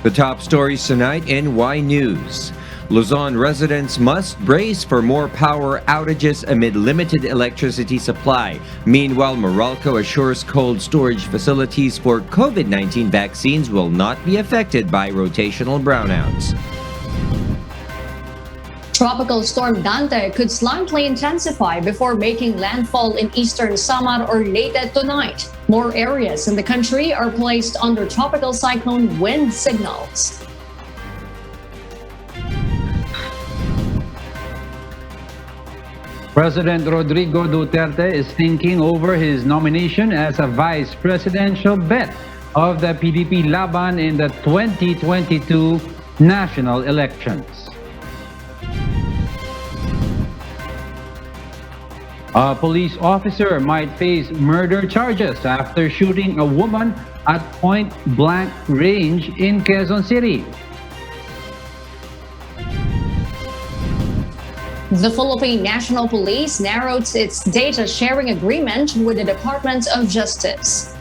The top stories tonight in Y News. Luzon residents must brace for more power outages amid limited electricity supply. Meanwhile, Meralco assures cold storage facilities for COVID-19 vaccines will not be affected by rotational brownouts. Tropical storm Dante could slightly intensify before making landfall in eastern Samar or Leyte tonight. More areas in the country are placed under tropical cyclone wind signals. President Rodrigo Duterte is thinking over his nomination as a vice presidential bet of the PDP Laban in the 2022 national elections. A police officer might face murder charges after shooting a woman at point-blank range in Quezon City. The Philippine National Police narrowed its data sharing agreement with the Department of Justice.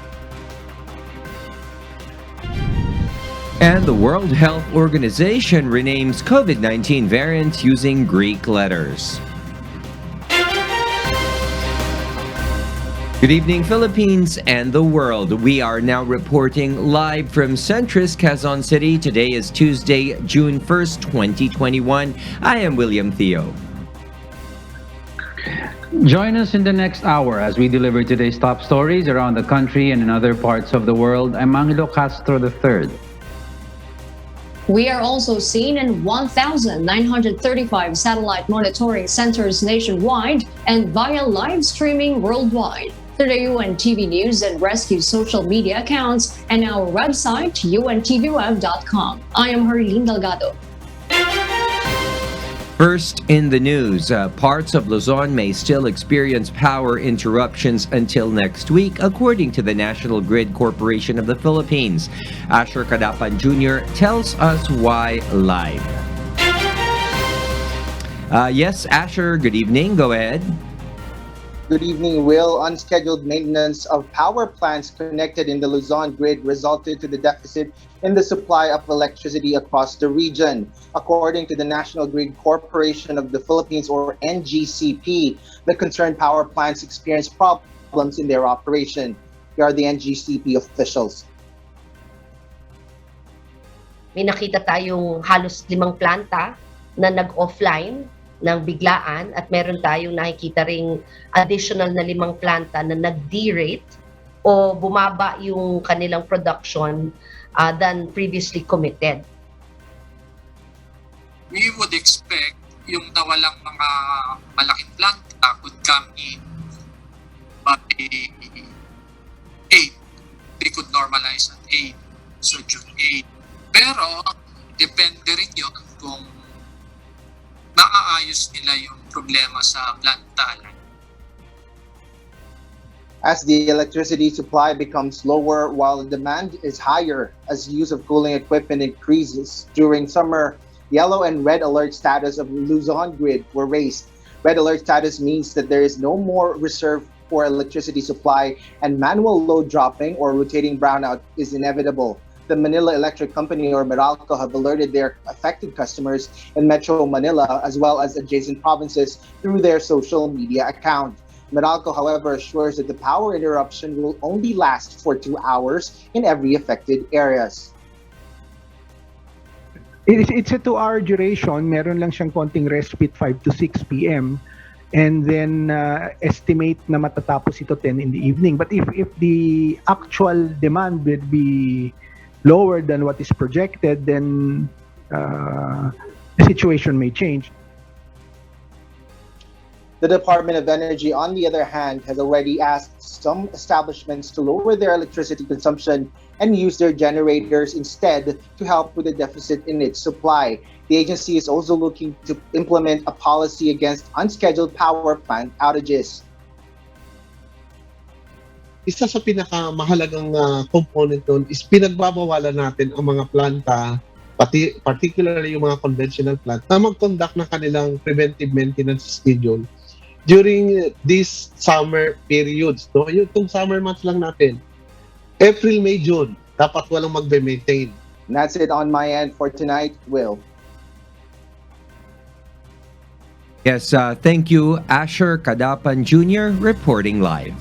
And the World Health Organization renames COVID-19 variants using Greek letters. Good evening, Philippines and the world. We are now reporting live from Centris, Quezon City. Today is Tuesday, June 1st, 2021. I am William Theo. Join us in the next hour as we deliver today's top stories around the country and in other parts of the world. I'm Angelo Castro III. We are also seen in 1,935 satellite monitoring centers nationwide and via live streaming worldwide through the UNTV News and Rescue social media accounts and our website, untvweb.com. I am Herlene Delgado. First in the news, parts of Luzon may still experience power interruptions until next week, according to the National Grid Corporation of the Philippines. Asher Cadapan Jr. tells us why live. Yes, Asher, good evening. Go ahead. Good evening, Will. Unscheduled maintenance of power plants connected in the Luzon grid resulted to the deficit in the supply of electricity across the region. According to the National Grid Corporation of the Philippines, or NGCP, the concerned power plants experienced problems in their operation. Here are the NGCP officials. May nakita tayong halos 5 planta na nag-offline ng biglaan at meron tayong nakikita ring additional na 5 planta na nag-derate o bumaba yung kanilang production than previously committed. We would expect yung nawalang mga malaking planta could come in by 8. They could normalize at 8, so June 8. Pero depende rin yun kung maaayos nila yung problema sa plantalan. As the electricity supply becomes lower while the demand is higher as use of cooling equipment increases during summer, yellow and red alert status of Luzon grid were raised. Red alert status means that there is no more reserve for electricity supply and manual load dropping or rotating brownout is inevitable. The Manila Electric Company, or Meralco, have alerted their affected customers in Metro Manila as well as adjacent provinces through their social media account. Meralco, however, assures that the power interruption will only last for 2 hours in every affected areas. It's a 2-hour duration. Meron lang siyang konting respite 5 to 6 p.m. And then estimate na matatapos ito 10 in the evening. But if the actual demand will be lower than what is projected, then the situation may change. The Department of Energy, on the other hand, has already asked some establishments to lower their electricity consumption and use their generators instead to help with the deficit in its supply. The agency is also looking to implement a policy against unscheduled power plant outages. Isa sa pinakamahalagang component doon is pinagbabawalan natin ang mga planta, particularly yung mga conventional plant, na mag-conduct ng kanilang preventive maintenance schedule during these summer periods. Itong summer months lang natin, April, May, June, dapat walang magbe-maintain. And that's it on my end for tonight. Will. Yes, thank you, Asher Kadapan Jr., reporting live.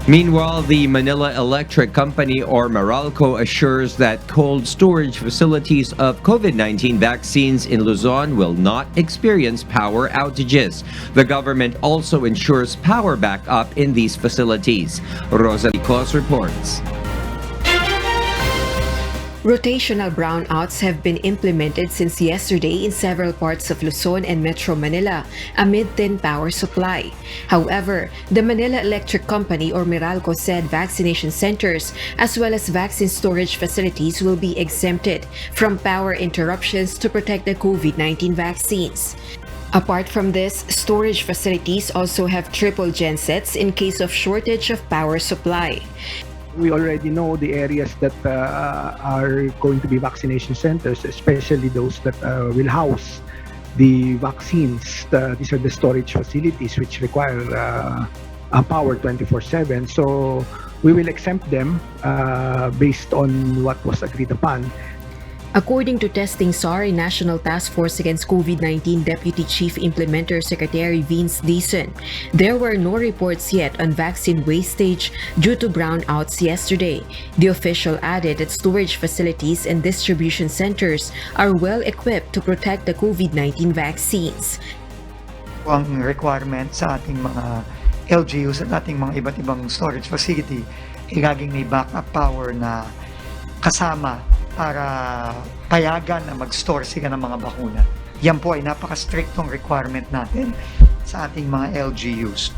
Meanwhile, the Manila Electric Company, or Meralco, assures that cold storage facilities of COVID-19 vaccines in Luzon will not experience power outages. The government also ensures power backup in these facilities. Rosalie Claus reports. Rotational brownouts have been implemented since yesterday in several parts of Luzon and Metro Manila amid thin power supply. However, the Manila Electric Company, or Meralco, said vaccination centers as well as vaccine storage facilities will be exempted from power interruptions to protect the COVID-19 vaccines. Apart from this, storage facilities also have triple gensets in case of shortage of power supply. We already know the areas that are going to be vaccination centers, especially those that will house the vaccines. These are the storage facilities which require power 24/7. So we will exempt them based on what was agreed upon. According to Testing SAR, National Task Force Against COVID-19 Deputy Chief Implementer Secretary Vince Dizon, there were no reports yet on vaccine wastage due to brownouts yesterday. The official added that storage facilities and distribution centers are well equipped to protect the COVID-19 vaccines. Ang requirement sa ating mga LGUs at ating mga iba't ibang storage facility ay laging may backup power na kasama para payagan na mag-store sila ng mga bakuna. Yan po ay napaka-strictong requirement natin sa ating mga LGUs.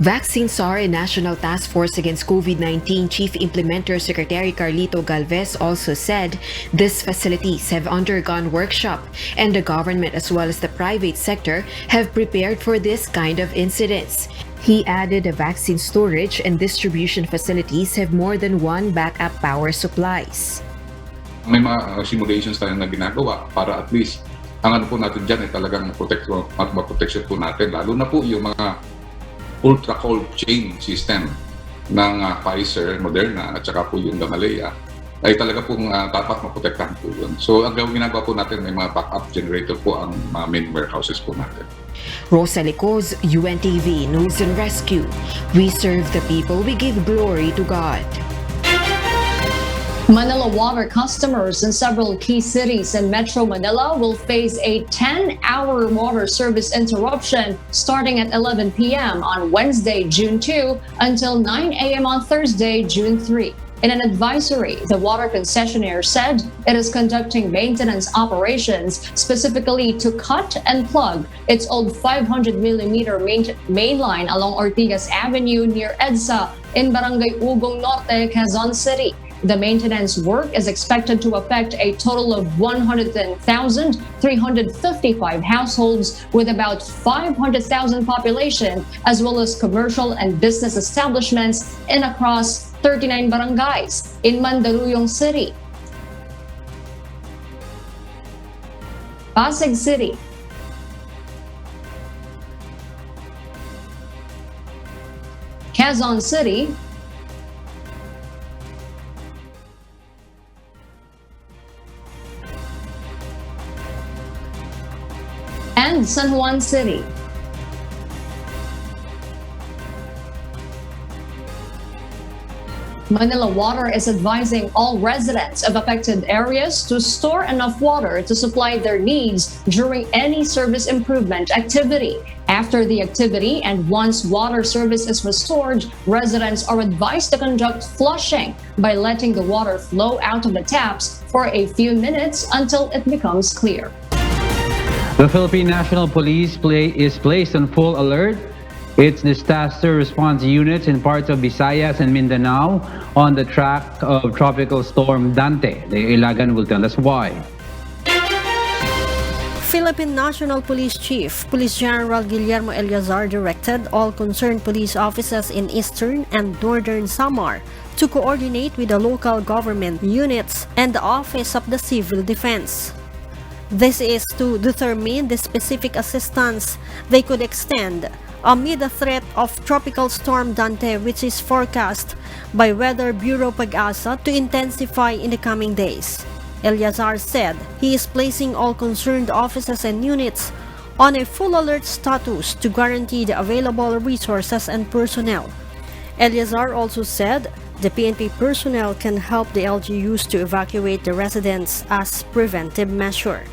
Vaccine SAR and National Task Force Against COVID-19 Chief Implementer Secretary Carlito Galvez also said these facilities have undergone workshop and the government as well as the private sector have prepared for this kind of incidents. He added the vaccine storage and distribution facilities have more than one backup power supplies. May mga simulations tayo na ginagawa para at least ang ano po natin dyan ay talagang maprotection po natin. Lalo na po yung mga ultra cold chain system ng Pfizer, Moderna at saka po yung Gamaleya ay talaga pong dapat maprotektahan po yun. So ang ginagawa po natin may mga backup generator po ang main warehouses po natin. Rosalie Claus, UNTV News and Rescue. We serve the people, we give glory to God. Manila Water customers in several key cities in Metro Manila will face a 10-hour water service interruption starting at 11 p.m. on Wednesday, June 2 until 9 a.m. on Thursday, June 3. In an advisory, the water concessionaire said it is conducting maintenance operations specifically to cut and plug its old 500-millimeter main line along Ortigas Avenue near EDSA in Barangay Ugong Norte, Quezon City. The maintenance work is expected to affect a total of 110,355 households with about 500,000 population, as well as commercial and business establishments in across 39 barangays in Mandaluyong City, Pasig City, Quezon City, and San Juan City. Manila Water is advising all residents of affected areas to store enough water to supply their needs during any service improvement activity. After the activity and once water service is restored, residents are advised to conduct flushing by letting the water flow out of the taps for a few minutes until it becomes clear. The Philippine National Police is placed on full alert. Its disaster response units in parts of Visayas and Mindanao on the track of Tropical Storm Dante. The Ilagan will tell us why. Philippine National Police Chief, Police General Guillermo Eleazar directed all concerned police officers in Eastern and Northern Samar to coordinate with the local government units and the Office of the Civil Defense. This is to determine the specific assistance they could extend amid the threat of Tropical Storm Dante, which is forecast by Weather Bureau Pag-asa to intensify in the coming days. Eleazar said he is placing all concerned offices and units on a full alert status to guarantee the available resources and personnel. Eleazar also said the PNP personnel can help the LGUs to evacuate the residents as preventive measure.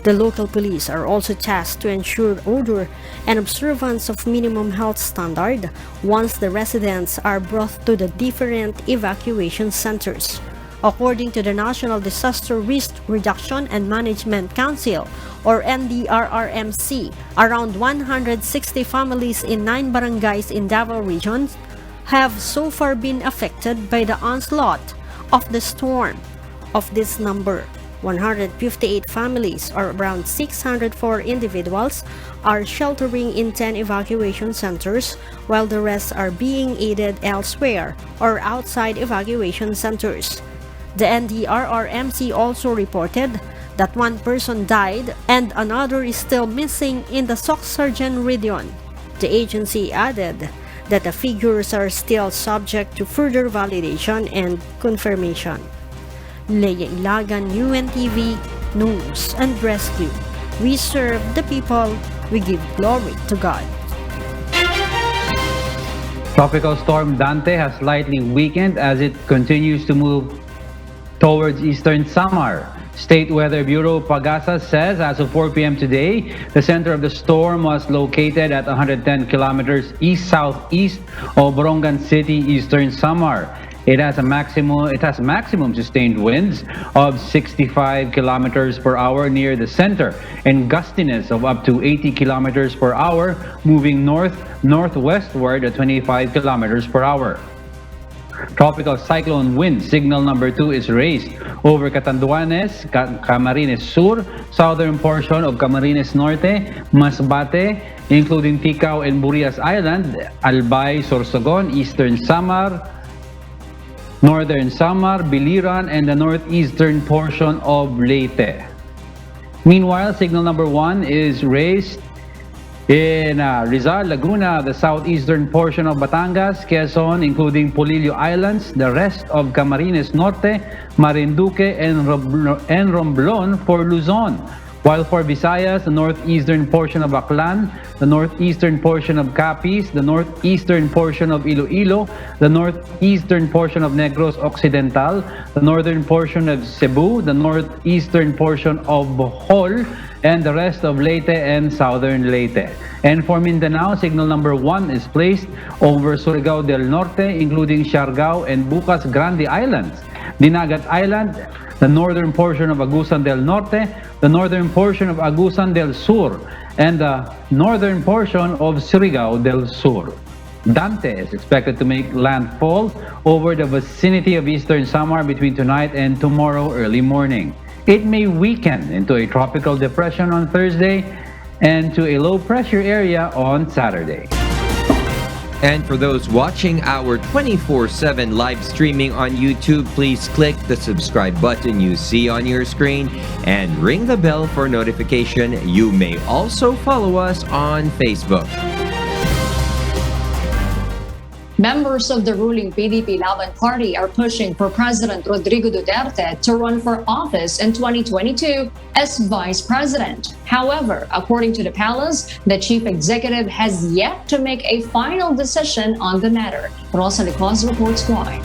The local police are also tasked to ensure order and observance of minimum health standard once the residents are brought to the different evacuation centers. According to the National Disaster Risk Reduction and Management Council, or NDRRMC, around 160 families in 9 barangays in Davao Region have so far been affected by the onslaught of the storm. Of this number, 158 families, or around 604 individuals, are sheltering in 10 evacuation centers, while the rest are being aided elsewhere or outside evacuation centers. The NDRRMC also reported that 1 person died and another is still missing in the Soxargen region. The agency added that the figures are still subject to further validation and confirmation. Leia Ilagan, UNTV, News and Rescue. We serve the people, we give glory to God. Tropical Storm Dante has slightly weakened as it continues to move towards eastern Samar. State Weather Bureau Pag-asa says as of 4 p.m. today, the center of the storm was located at 110 kilometers east-southeast of Borongan City, eastern Samar. It has maximum sustained winds of 65 kilometers per hour near the center and gustiness of up to 80 kilometers per hour, moving northwestward at 25 kilometers per hour. Tropical cyclone wind signal number 2 is raised over Catanduanes, Camarines Sur, southern portion of Camarines Norte, Masbate, including Ticao and Burias Island, Albay, Sorsogon, eastern Samar, northern Samar, Biliran, and the northeastern portion of Leyte. Meanwhile, signal number 1 is raised in Rizal, Laguna, the southeastern portion of Batangas, Quezon, including Polillo Islands, the rest of Camarines Norte, Marinduque, and Romblon for Luzon. While for Visayas, the northeastern portion of Aklan, the northeastern portion of Capiz, the northeastern portion of Iloilo, the northeastern portion of Negros Occidental, the northern portion of Cebu, the northeastern portion of Bohol, and the rest of Leyte and southern Leyte. And for Mindanao, signal number 1 is placed over Surigao del Norte, including Siargao and Bucas Grande Islands, Dinagat Island, the northern portion of Agusan del Norte, the northern portion of Agusan del Sur, and the northern portion of Surigao del Sur. Dante is expected to make landfall over the vicinity of eastern Samar between tonight and tomorrow early morning. It may weaken into a tropical depression on Thursday and to a low pressure area on Saturday. And for those watching our 24/7 live streaming on YouTube, please click the subscribe button you see on your screen and ring the bell for notification. You may also follow us on Facebook. Members of the ruling PDP Laban Party are pushing for President Rodrigo Duterte to run for office in 2022 as Vice President. However, according to the palace, the chief executive has yet to make a final decision on the matter. Rosa Licos reports why.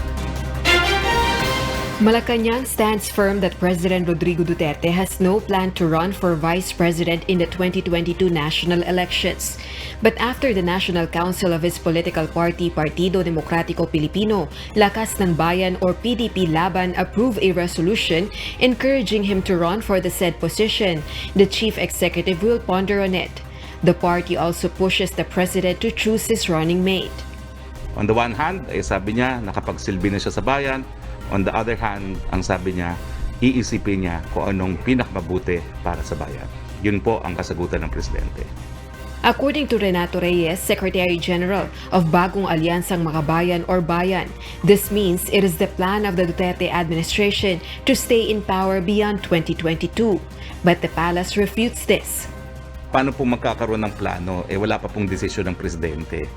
Malacanang stands firm that President Rodrigo Duterte has no plan to run for Vice President in the 2022 national elections. But after the National Council of his political party, Partido Demokratiko Pilipino, Lakas ng Bayan or PDP Laban approved a resolution encouraging him to run for the said position, the chief executive will ponder on it. The party also pushes the president to choose his running mate. On the one hand, sabi niya nakapagsilbi na siya sa bayan. On the other hand, ang sabi niya, iisipin niya kung anong pinakmabuti para sa bayan. Yun po ang kasagutan ng presidente. According to Renato Reyes, Secretary General of Bagong Alyansang Makabayan or Bayan, this means it is the plan of the Duterte administration to stay in power beyond 2022. But the palace refutes this. paano po magkakaroon ng plano? Wala pa pong desisyon ng presidente.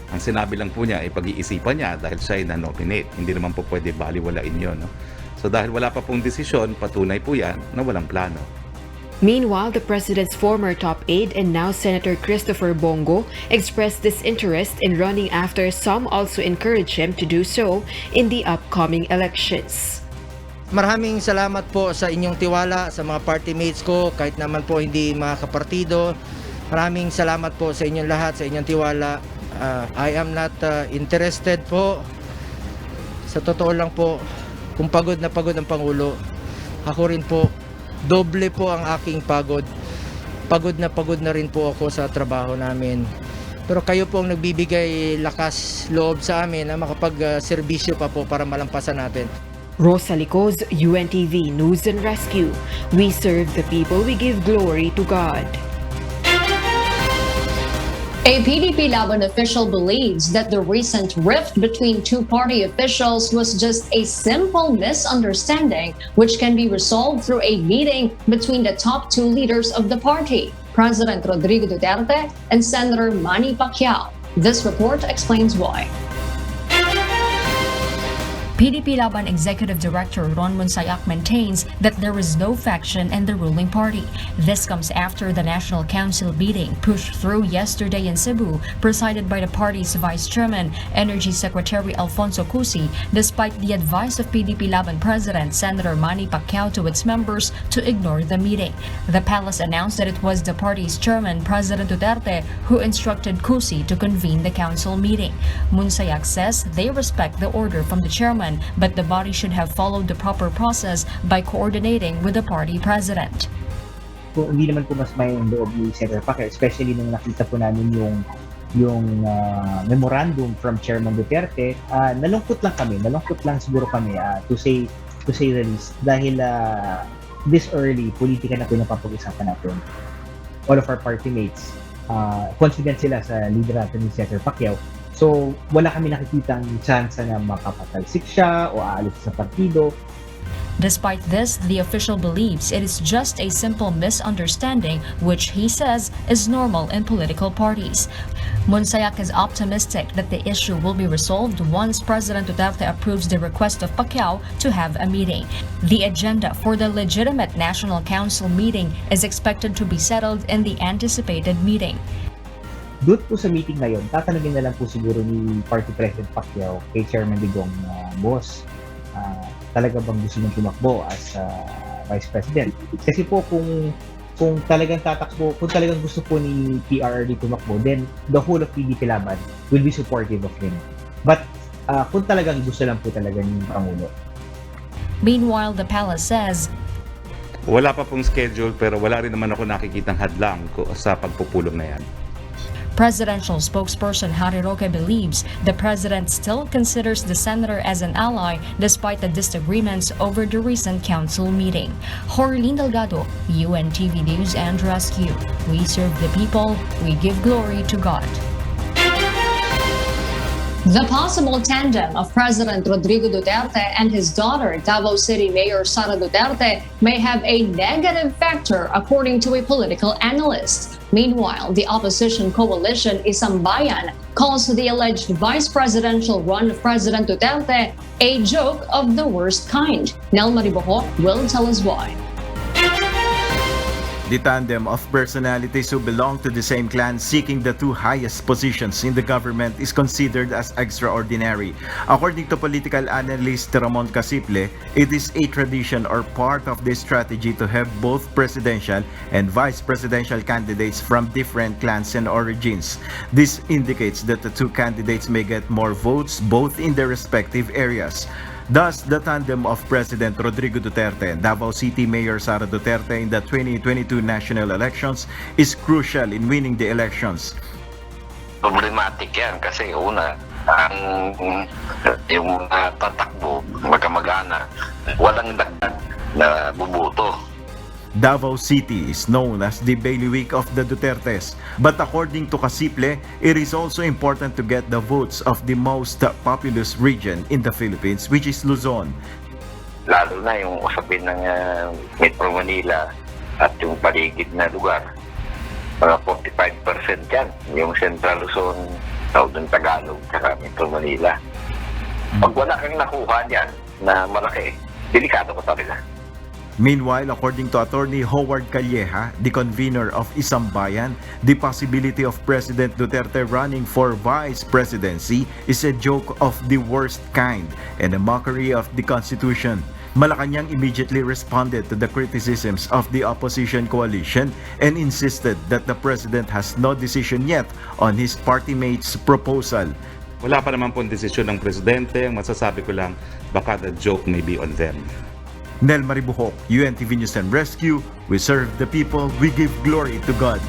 Ang sinabi lang po niya, pag-iisipan niya dahil siya ay na-nominate. Hindi naman po pwede baliwalain yun. No? So dahil wala pa pong desisyon, patunay po yan na walang plano. Meanwhile, the president's former top aide and now Senator Christopher Bongo expressed disinterest in running after some also encouraged him to do so in the upcoming elections. Maraming salamat po sa inyong tiwala sa mga party mates ko kahit naman po hindi mga kapartido. Maraming salamat po sa inyong lahat, sa inyong tiwala. I am not interested po. Sa totoo lang po, kung pagod na pagod ang Pangulo, ako rin po, doble po ang aking pagod. Pagod na rin po ako sa trabaho namin. Pero kayo po ang nagbibigay lakas loob sa amin na makapag-serbisyo pa po para malampasan natin. Rosa Licoz, UNTV News and Rescue. We serve the people, we give glory to God. A PDP Laban official believes that the recent rift between two party officials was just a simple misunderstanding which can be resolved through a meeting between the top two leaders of the party, President Rodrigo Duterte and Senator Manny Pacquiao. This report explains why. PDP Laban Executive Director Ron Monsayak maintains that there is no faction in the ruling party. This comes after the National Council meeting pushed through yesterday in Cebu, presided by the party's Vice Chairman, Energy Secretary Alfonso Cusi, despite the advice of PDP Laban President Senator Manny Pacquiao to its members to ignore the meeting. The palace announced that it was the party's chairman, President Duterte, who instructed Cusi to convene the council meeting. Monsayak says they respect the order from the chairman, but the body should have followed the proper process by coordinating with the party president. Kung hindi naman po mas may loob ni Senator Pacquiao, especially nung nakita po namin yung memorandum from Chairman Duterte, nalungkot lang siguro kami to say the least, dahil this early politika na po napapag-usapan natin. All of our party mates confident sila sa leader natin ni Senator Pacquiao. So, wala kami nakikitang chance na makapatalsik siya o aalis sa partido. Despite this, the official believes it is just a simple misunderstanding, which he says is normal in political parties. Monsayak is optimistic that the issue will be resolved once President Duterte approves the request of Pacquiao to have a meeting. The agenda for the legitimate National Council meeting is expected to be settled in the anticipated meeting. Doon po sa meeting na yun, tatanungin na lang po siguro ni Party President Pacquiao kay Chairman Digong, boss, talaga bang gusto niyong tumakbo as Vice President? Kasi po kung talagang tatakbo, kung talagang gusto po ni PRRD tumakbo, then the whole of PDP Laban will be supportive of him. But kung talagang gusto lang po talaga ni Pangulo. Meanwhile, the palace says, wala pa pong schedule pero wala rin naman ako nakikitang hadlang sa pagpupulong na yan. Presidential spokesperson Harry Roque believes the president still considers the senator as an ally despite the disagreements over the recent council meeting. Jorlin Delgado, UNTV News and Rescue. We serve the people, we give glory to God. The possible tandem of President Rodrigo Duterte and his daughter, Davao City Mayor Sara Duterte, may have a negative factor, according to a political analyst. Meanwhile, the opposition coalition Isang Bayan calls the alleged vice presidential run of President Duterte a joke of the worst kind. Nel Maribojo will tell us why. The tandem of personalities who belong to the same clan seeking the two highest positions in the government is considered as extraordinary. According to political analyst Ramon Casiple, it is a tradition or part of the strategy to have both presidential and vice presidential candidates from different clans and origins. This indicates that the two candidates may get more votes both in their respective areas. Thus, the tandem of President Rodrigo Duterte and Davao City Mayor Sara Duterte in the 2022 national elections is crucial in winning the elections. Problematic yan kasi una, yung tatakbo, magkamag-ana, walang dagdag na bubuto. Davao City is known as the bailiwick of the Dutertes, but according to Casiple, it is also important to get the votes of the most populous region in the Philippines, which is Luzon. Lalo na yung usapin ng Metro Manila at yung paligid na lugar. mga 45% yan. Yung Central Luzon, Southern Tagalog, saka Metro Manila. Pag wala kang nakuha niyan na malaki, delikado ka talaga. Meanwhile, according to Attorney Howard Calleja, the convener of Isang Bayan, the possibility of President Duterte running for vice presidency is a joke of the worst kind and a mockery of the Constitution. Malacanang immediately responded to the criticisms of the opposition coalition and insisted that the president has no decision yet on his party mates' proposal. Wala pa naman pong desisyon ng presidente. Ang masasabi ko lang, baka the joke may be on them. Nel Maribuhok, UNTV News and Rescue. We serve the people, we give glory to God.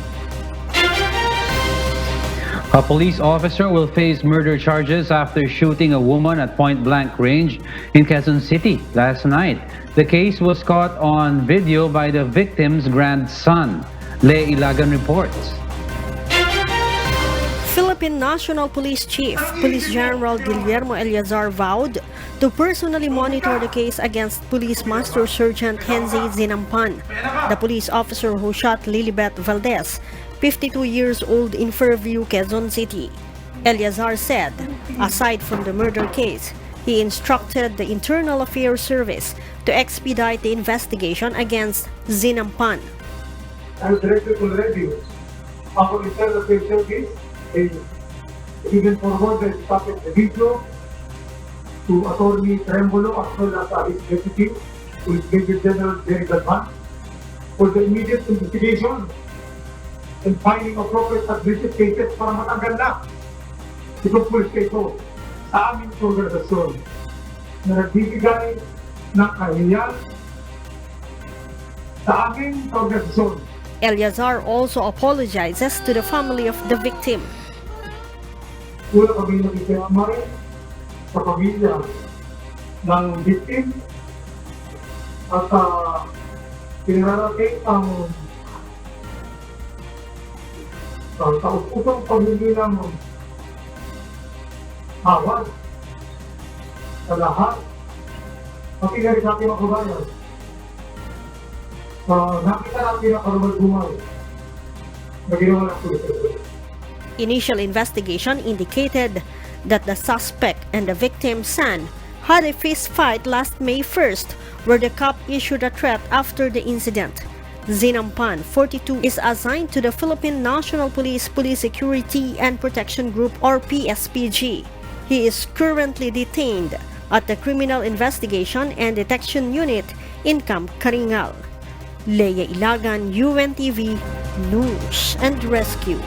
A police officer will face murder charges after shooting a woman at point-blank range in Quezon City last night. The case was caught on video by the victim's grandson. Lea Ilagan reports. Philippine National Police Chief, Police General Guillermo Eleazar vowed to personally monitor the case against Police Master Sergeant Henze Zinampan, the police officer who shot Lilibet Valdez, 52 years old, in Fairview, Quezon City. Eleazar said, aside from the murder case, he instructed the Internal Affairs Service to expedite the investigation against Zinampan. I was directed already. Our Internal Affairs Service is even forwarded copy of the video to Attorney Trembolo as well as his deputy, who is Major General Jerry Galvan, for the immediate investigation and finding appropriate administrative cases para matanggal na itong police case sa aming organisasyon na nagbibigay ng kahiyan sa aming organisasyon. Eleazar also apologizes to the family of the victim. Wala kami nakikiyama rin sa pamilya ng victim at pinararating ang taus-pusong pamilya ng awad sa lahat, pati na rin sa ating mga kabayan. Nakita natin ang karumal-dumal na ginawa ng pulis. Initial investigation indicated that the suspect and the victim's son had a fist fight last May 1st, where the cop issued a threat after the incident. Zinampan, 42, is assigned to the Philippine National Police Police Security and Protection Group, or PSPG. He is currently detained at the Criminal Investigation and Detection Unit in Camp Karingal. Lea Ilagan, UNTV News and Rescue.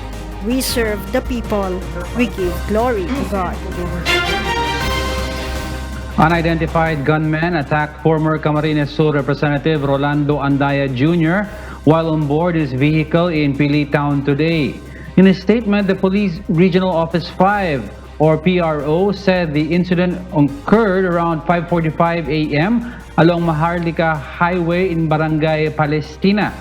We serve the people, we give glory to God. Unidentified gunmen attacked former Camarines Sur Representative Rolando Andaya Jr. while on board his vehicle in Pili Town today. In a statement, the Police Regional Office 5, or PRO, said the incident occurred around 5:45 a.m. along Maharlika Highway in Barangay Palestina.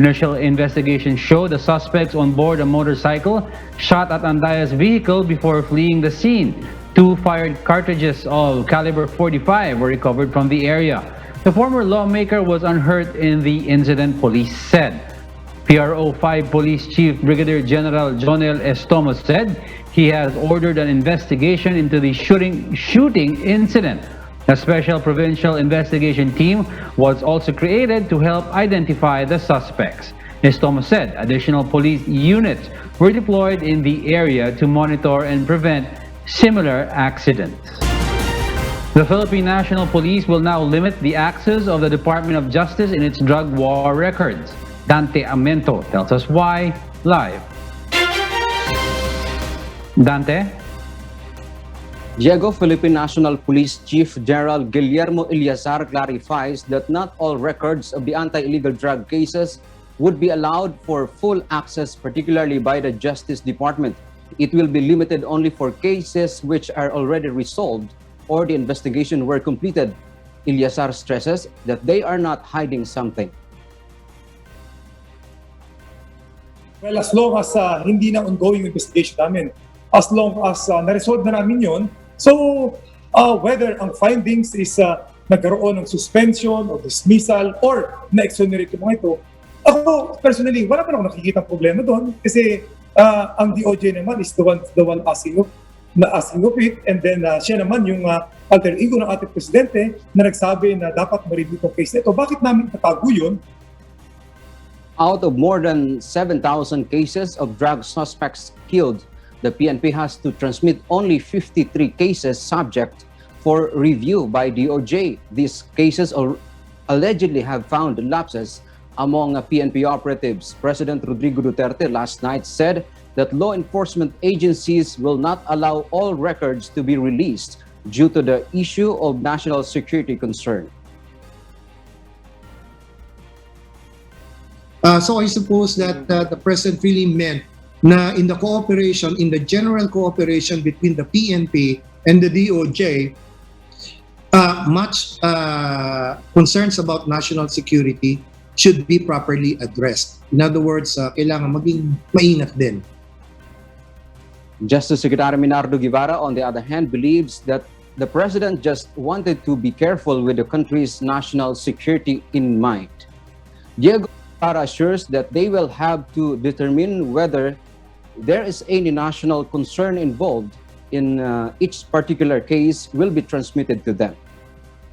Initial investigation showed the suspects on board a motorcycle shot at Andaya's vehicle before fleeing the scene. 2 fired cartridges of caliber .45 were recovered from the area. The former lawmaker was unhurt in the incident, police said. PRO 5 Police Chief Brigadier General Jonel Estomo said he has ordered an investigation into the shooting incident. A special provincial investigation team was also created to help identify the suspects. Estomo said additional police units were deployed in the area to monitor and prevent similar accidents. The Philippine National Police will now limit the access of the Department of Justice in its drug war records. Dante Amento tells us why live. Dante? Diego, Philippine National Police Chief General Guillermo Eleazar clarifies that not all records of the anti-illegal drug cases would be allowed for full access, particularly by the Justice Department. It will be limited only for cases which are already resolved or the investigation were completed. Eleazar stresses that they are not hiding something. Well, as long as hindi na ongoing investigation namin, as long as na-resolve na namin yun, so whether ang findings is nagkaroon ng suspension o dismissal or na-exonerate yung mga ito, Ako, personally, wala pa akong nakikita problema doon kasi ang DOJ naman is the one asking of it, and then siya naman yung alter ego ng ating presidente na nagsabi na dapat ma-review itong case na ito. Bakit namin tatago yun? Out of more than 7,000 cases of drug suspects killed, the PNP has to transmit only 53 cases subject for review by DOJ. These cases allegedly have found lapses among PNP operatives. President Rodrigo Duterte last night said that law enforcement agencies will not allow all records to be released due to the issue of national security concern. So I suppose that the President really meant na in the cooperation, in the general cooperation between the PNP and the DOJ, much concerns about national security should be properly addressed. In other words, kailangan maging maingat din. Justice Secretary Minardo Guevara, on the other hand, believes that the president just wanted to be careful with the country's national security in mind. Diego Guevara assures that they will have to determine whether there is any national concern involved in each particular case will be transmitted to them.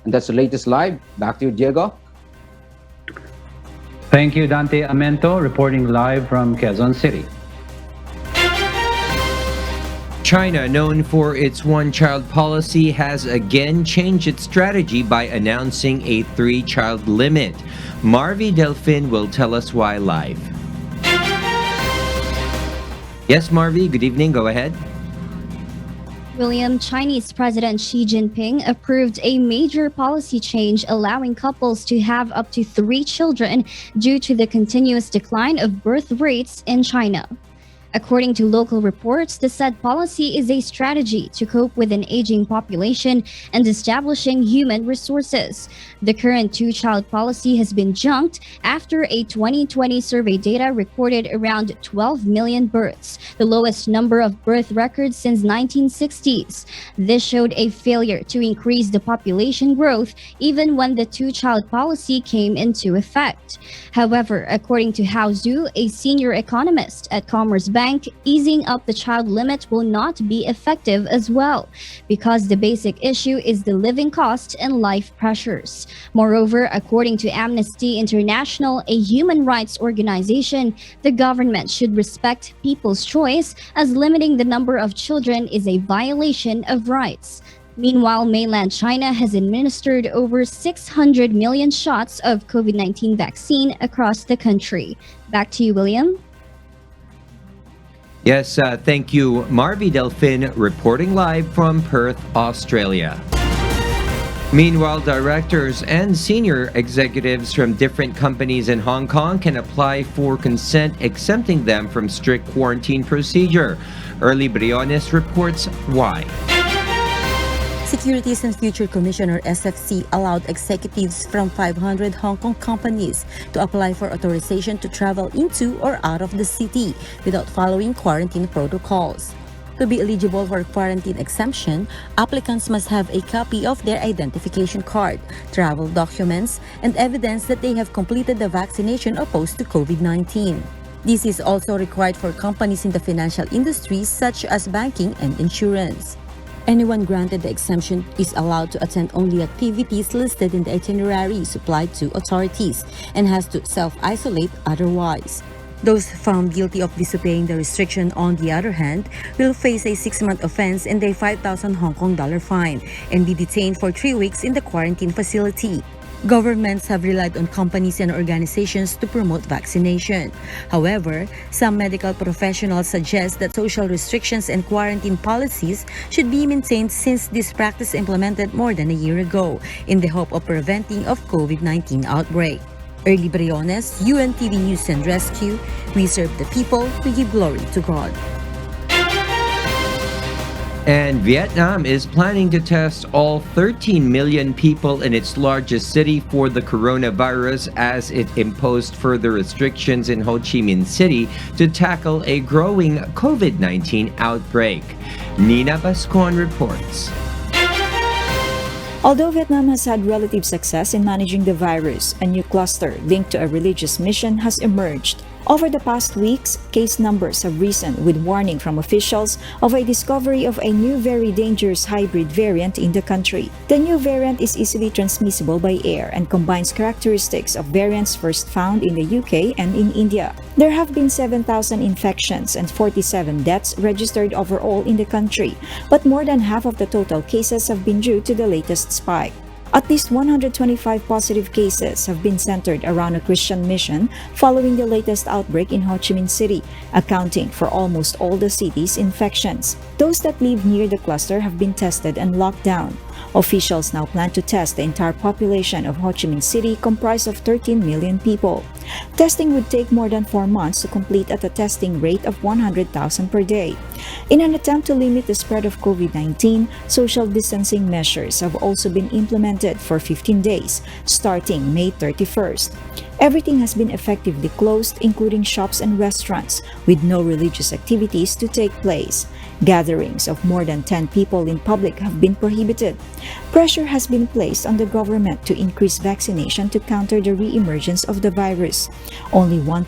And that's the latest live. Back to you, Diego. Thank you, Dante Amento, reporting live from Quezon City. China, known for its one-child policy, has again changed its strategy by announcing a 3-child limit. Marvy Delfin will tell us why live. Yes, Marvy, good evening. Go ahead. William, Chinese President Xi Jinping approved a major policy change allowing couples to have up to 3 children due to the continuous decline of birth rates in China. According to local reports, the said policy is a strategy to cope with an aging population and establishing human resources. The current 2-child policy has been junked after a 2020 survey data recorded around 12 million births, the lowest number of birth records since 1960s. This showed a failure to increase the population growth even when the 2-child policy came into effect. However, according to Hao Zhu, a senior economist at Commerce Bank, easing up the child limit will not be effective as well because the basic issue is the living cost and life pressures. Moreover, according to Amnesty International, a human rights organization, the government should respect people's choice as limiting the number of children is a violation of rights. Meanwhile, mainland China has administered over 600 million shots of COVID-19 vaccine across the country. Back to you, William. Yes, thank you, Marvy Delfin, reporting live from Perth, Australia. Meanwhile, directors and senior executives from different companies in Hong Kong can apply for consent exempting them from strict quarantine procedure. Early Briones reports why. Securities and Future Commissioner SFC allowed executives from 500 Hong Kong companies to apply for authorization to travel into or out of the city without following quarantine protocols. To be eligible for quarantine exemption, applicants must have a copy of their identification card, travel documents, and evidence that they have completed the vaccination opposed to COVID-19. This is also required for companies in the financial industry such as banking and insurance. Anyone granted the exemption is allowed to attend only activities listed in the itinerary supplied to authorities and has to self-isolate otherwise. Those found guilty of disobeying the restriction, on the other hand, will face a 6-month offense and a 5,000 Hong Kong dollar fine and be detained for 3 weeks in the quarantine facility. Governments have relied on companies and organizations to promote vaccination. However, some medical professionals suggest that social restrictions and quarantine policies should be maintained since this practice implemented more than a year ago in the hope of preventing of COVID-19 outbreak. Early Briones, UNTV News and Rescue, we serve the people, we give glory to God. And Vietnam is planning to test all 13 million people in its largest city for the coronavirus as it imposed further restrictions in Ho Chi Minh City to tackle a growing COVID-19 outbreak. Nina Bascon reports. Although Vietnam has had relative success in managing the virus, a new cluster linked to a religious mission has emerged. Over the past weeks, case numbers have risen with warning from officials of a discovery of a new very dangerous hybrid variant in the country. The new variant is easily transmissible by air and combines characteristics of variants first found in the UK and in India. There have been 7,000 infections and 47 deaths registered overall in the country, but more than half of the total cases have been due to the latest spike. At least 125 positive cases have been centered around a Christian mission following the latest outbreak in Ho Chi Minh City, accounting for almost all the city's infections. Those that live near the cluster have been tested and locked down. Officials now plan to test the entire population of Ho Chi Minh City, comprised of 13 million people. Testing would take more than 4 months to complete at a testing rate of 100,000 per day. In an attempt to limit the spread of COVID-19, social distancing measures have also been implemented for 15 days, starting May 31st. Everything has been effectively closed, including shops and restaurants, with no religious activities to take place. Gatherings of more than 10 people in public have been prohibited. Pressure has been placed on the government to increase vaccination to counter the re-emergence of the virus. Only 1%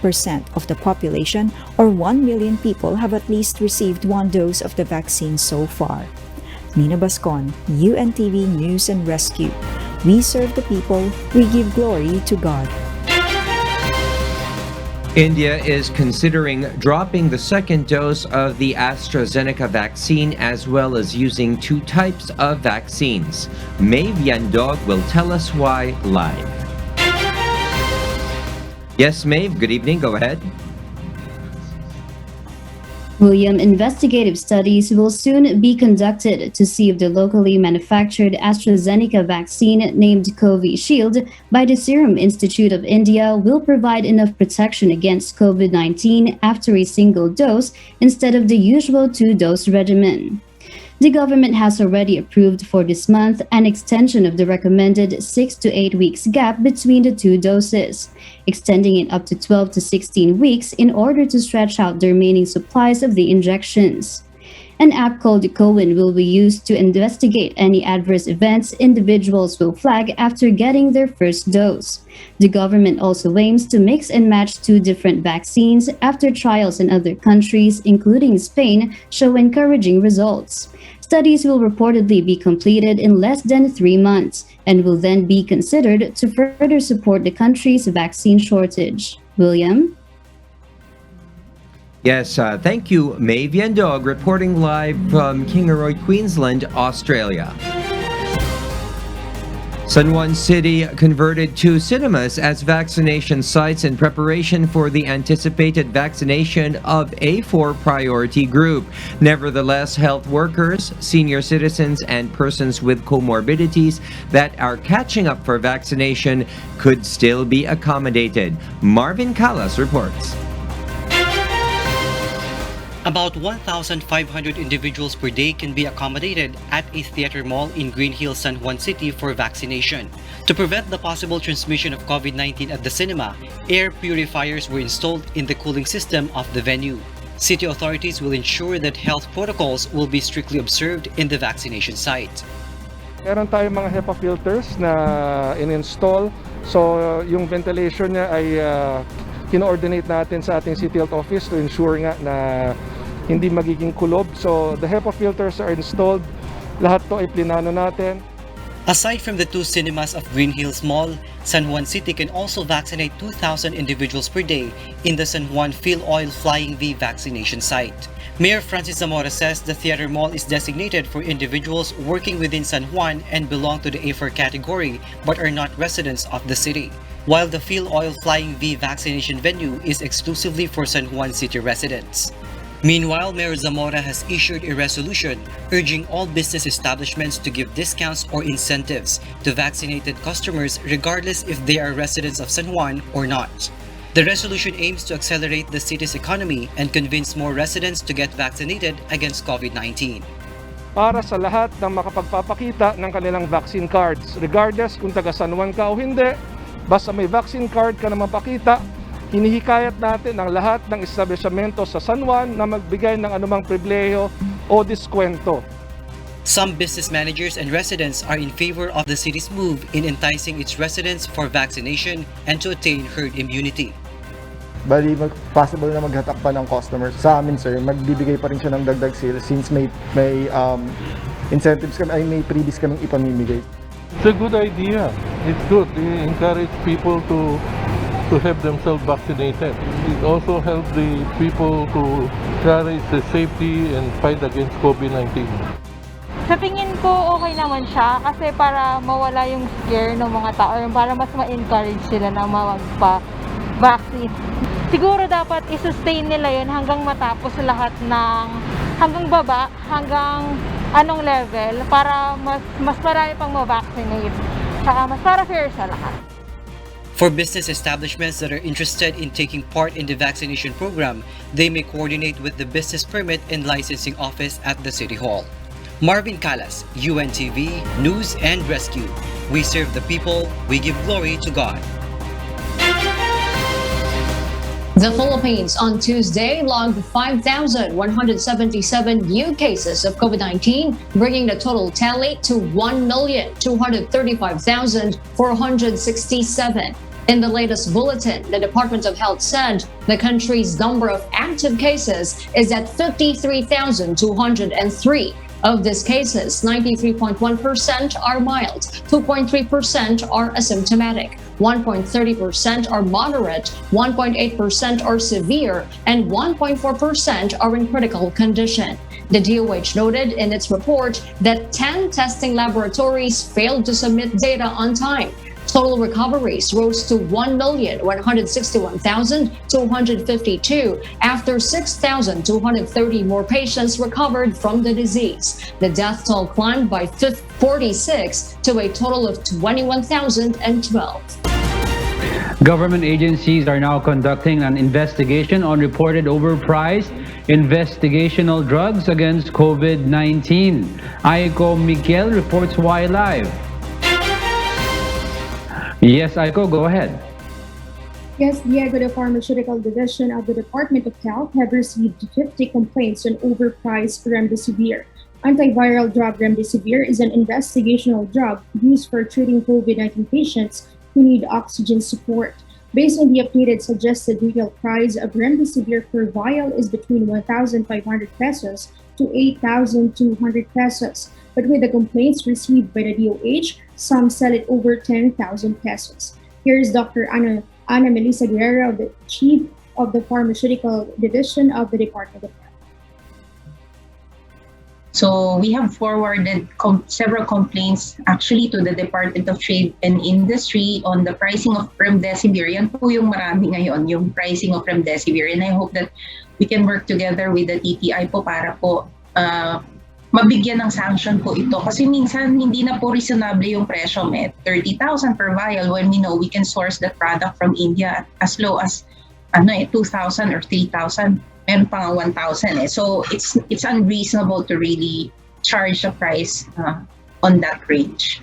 of the population, or 1 million people, have at least received one dose of the vaccine so far. Mina Bascon, UNTV News and Rescue. We serve the people, we give glory to God. India is considering dropping the second dose of the AstraZeneca vaccine, as well as using 2 types of vaccines. Maeve Yandog will tell us why live. Yes, Maeve, good evening. Go ahead. William, investigative studies will soon be conducted to see if the locally manufactured AstraZeneca vaccine named Covishield by the Serum Institute of India will provide enough protection against COVID-19 after a single dose instead of the usual 2-dose regimen. The government has already approved for this month an extension of the recommended 6 to 8 weeks gap between the 2 doses, extending it up to 12 to 16 weeks in order to stretch out the remaining supplies of the injections. An app called Cohen will be used to investigate any adverse events individuals will flag after getting their first dose. The government also aims to mix and match 2 different vaccines after trials in other countries, including Spain, show encouraging results. Studies will reportedly be completed in less than 3 months and will then be considered to further support the country's vaccine shortage. William? Yes, thank you, Maeve Yandog, reporting live from Kingaroy, Queensland, Australia. San Juan City converted 2 cinemas as vaccination sites in preparation for the anticipated vaccination of A4 priority group. Nevertheless, health workers, senior citizens, and persons with comorbidities that are catching up for vaccination could still be accommodated. Marvin Callas reports. About 1,500 individuals per day can be accommodated at a theater mall in Green Hills, San Juan City for vaccination. To prevent the possible transmission of COVID-19 at the cinema, air purifiers were installed in the cooling system of the venue. City authorities will ensure that health protocols will be strictly observed in the vaccination site. Meron tayong mga HEPA filters na in-install. So yung ventilation niya ay kino-ordinate natin sa ating City Health Office to ensure nga na hindi magiging kulob. So the HEPA filters are installed. Lahat to ay plinano natin. Aside from the 2 cinemas of Green Hills Mall, San Juan City can also vaccinate 2,000 individuals per day in the San Juan Phil Oil Flying V vaccination site. Mayor Francis Zamora says the theater mall is designated for individuals working within San Juan and belong to the A4 category but are not residents of the city, while the Phil Oil Flying V vaccination venue is exclusively for San Juan City residents. Meanwhile, Mayor Zamora has issued a resolution urging all business establishments to give discounts or incentives to vaccinated customers regardless if they are residents of San Juan or not. The resolution aims to accelerate the city's economy and convince more residents to get vaccinated against COVID-19. Para sa lahat ng makapagpapakita ng kanilang vaccine cards, regardless kung taga San Juan ka o hindi, basta may vaccine card ka na mapakita, hinihikayat natin ang lahat ng establishmento sa San Juan na magbigay ng anumang pribilehiyo o diskwento. Some business managers and residents are in favor of the city's move in enticing its residents for vaccination and to attain herd immunity. Bali, possible na maghatak pa ng customers. Sa amin, sir, magbibigay pa rin siya ng dagdag sales since may incentives kami, may freebies kaming ipamimigay. It's a good idea. It's good. They encourage people to have themselves vaccinated. It also helps the people to encourage the safety and fight against COVID-19. Sa tingin ko, okay naman siya kasi para mawala yung scare ng mga tao, para mas ma-encourage sila na magpa-vaccine. Siguro dapat i-sustain nila yun hanggang matapos lahat ng hanggang baba, hanggang anong level para mas marami pang ma-vaccinate. Saka mas para fair sa lahat. For business establishments that are interested in taking part in the vaccination program, they may coordinate with the Business Permit and Licensing Office at the City Hall. Marvin Calas, UNTV, News and Rescue. We serve the people, we give glory to God. The Philippines on Tuesday logged 5,177 new cases of COVID-19, bringing the total tally to 1,235,467. In the latest bulletin, the Department of Health said the country's number of active cases is at 53,203. Of these cases, 93.1% are mild, 2.3% are asymptomatic, 1.30% are moderate, 1.8% are severe, and 1.4% are in critical condition. The DOH noted in its report that 10 testing laboratories failed to submit data on time. Total recoveries rose to 1,161,252 after 6,230 more patients recovered from the disease. The death toll climbed by 46 to a total of 21,012. Government agencies are now conducting an investigation on reported overpriced investigational drugs against COVID-19. Aiko Miguel reports why live. Yes, Aiko, go ahead. Yes, Diego, the Pharmaceutical Division of the Department of Health have received 50 complaints on overpriced remdesivir. Antiviral drug remdesivir is an investigational drug used for treating COVID-19 patients who need oxygen support. Based on the updated suggested retail price of remdesivir per vial is between 1,500 pesos to 8,200 pesos. But with the complaints received by the DOH, some sell it over 10,000 pesos. Here is Dr. Ana Melissa Guerrero, the Chief of the Pharmaceutical Division of the Department of Health. So we have forwarded several complaints actually to the Department of Trade and Industry on the pricing of remdesivir. Yan po yung marami ngayon, yung pricing of remdesivir. And I hope that we can work together with the TTI po para po mabigyan ng sanction po ito. Kasi minsan hindi na po reasonable yung presyo. May 30,000 per vial when we know we can source that product from India at as low as 2,000 or 3,000. Meron pa nga 1,000 eh. So it's unreasonable to really charge the price on that range.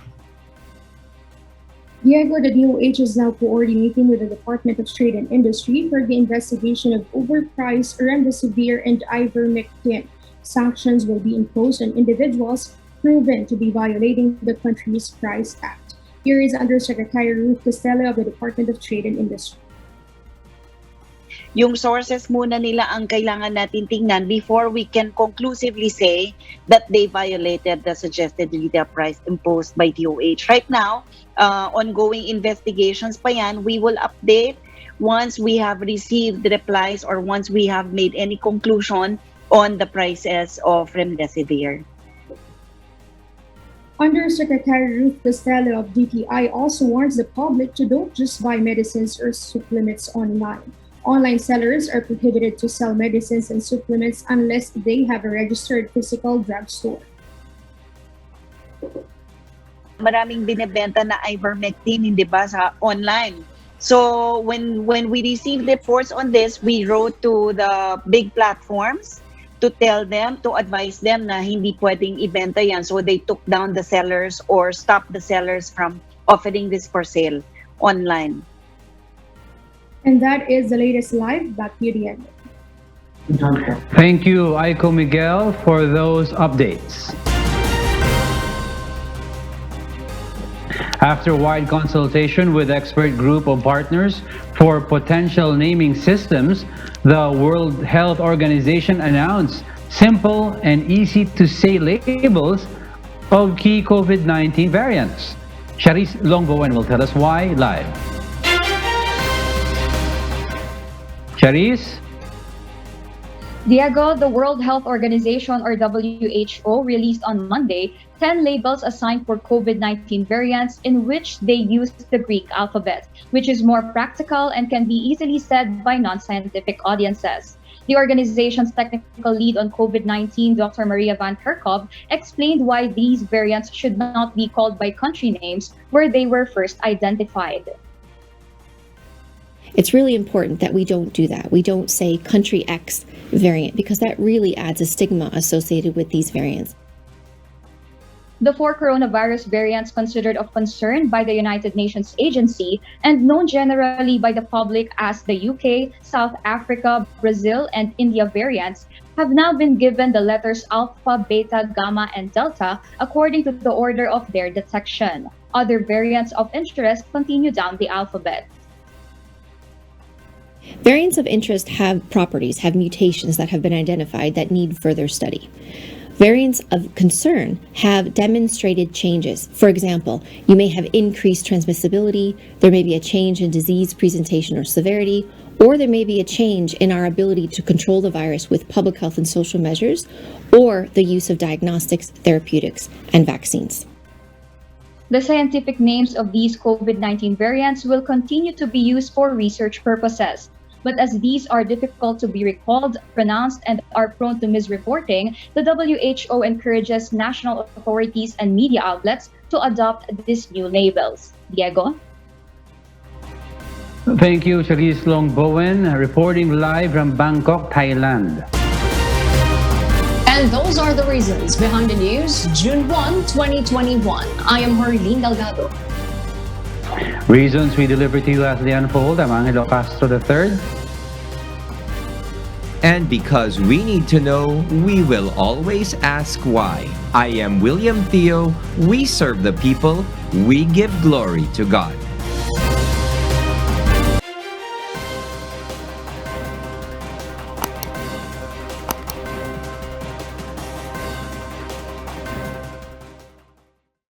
Diego, the DOH is now coordinating with the Department of Trade and Industry for the investigation of overpriced remdesivir and ivermectin. Sanctions will be imposed on individuals proven to be violating the country's Price Act. Here is Undersecretary Ruth Costello of the Department of Trade and Industry. Yung sources muna nila ang kailangan natin tingnan before we can conclusively say that they violated the suggested retail price imposed by DOH. Right now, ongoing investigations pa yan. We will update once we have received the replies or once we have made any conclusion on the prices of remdesivir. Undersecretary Ruth Costello of DTI also warns the public to don't just buy medicines or supplements online. Online sellers are prohibited to sell medicines and supplements unless they have a registered physical drugstore. Maraming binebenta na ivermectin, hindi ba, sa online. So when we received reports on this, we wrote to the big platforms to tell them, to advise them na hindi pwedeng ibenta yan. So they took down the sellers or stopped the sellers from offering this for sale online. And that is the latest live. Back to you, Diego. Thank you, Aiko Miguel, for those updates. After wide consultation with expert group of partners for potential naming systems, the World Health Organization announced simple and easy-to-say labels of key COVID-19 variants. Charis Longbowen will tell us why live. Charis? Diego, the World Health Organization or WHO released on Monday 10 labels assigned for COVID-19 variants in which they used the Greek alphabet, which is more practical and can be easily said by non-scientific audiences. The organization's technical lead on COVID-19, Dr. Maria Van Kerkhove, explained why these variants should not be called by country names where they were first identified. It's really important that we don't do that. We don't say country X variant because that really adds a stigma associated with these variants. The 4 coronavirus variants considered of concern by the United Nations agency and known generally by the public as the UK, South Africa, Brazil, and India variants have now been given the letters Alpha, Beta, Gamma, and Delta according to the order of their detection. Other variants of interest continue down the alphabet. Variants of interest have properties, have mutations that have been identified that need further study. Variants of concern have demonstrated changes. For example, you may have increased transmissibility, there may be a change in disease presentation or severity, or there may be a change in our ability to control the virus with public health and social measures, or the use of diagnostics, therapeutics, and vaccines. The scientific names of these COVID-19 variants will continue to be used for research purposes. But as these are difficult to be recalled, pronounced, and are prone to misreporting, the WHO encourages national authorities and media outlets to adopt these new labels. Diego? Thank you, Charis Longbowen, reporting live from Bangkok, Thailand. And those are the reasons behind the news, June 1, 2021. I am Harleen Delgado. Reasons we deliver to you as they unfold. I'm Angelo Castro III. And because we need to know, we will always ask why. I am William Theo. We serve the people. We give glory to God.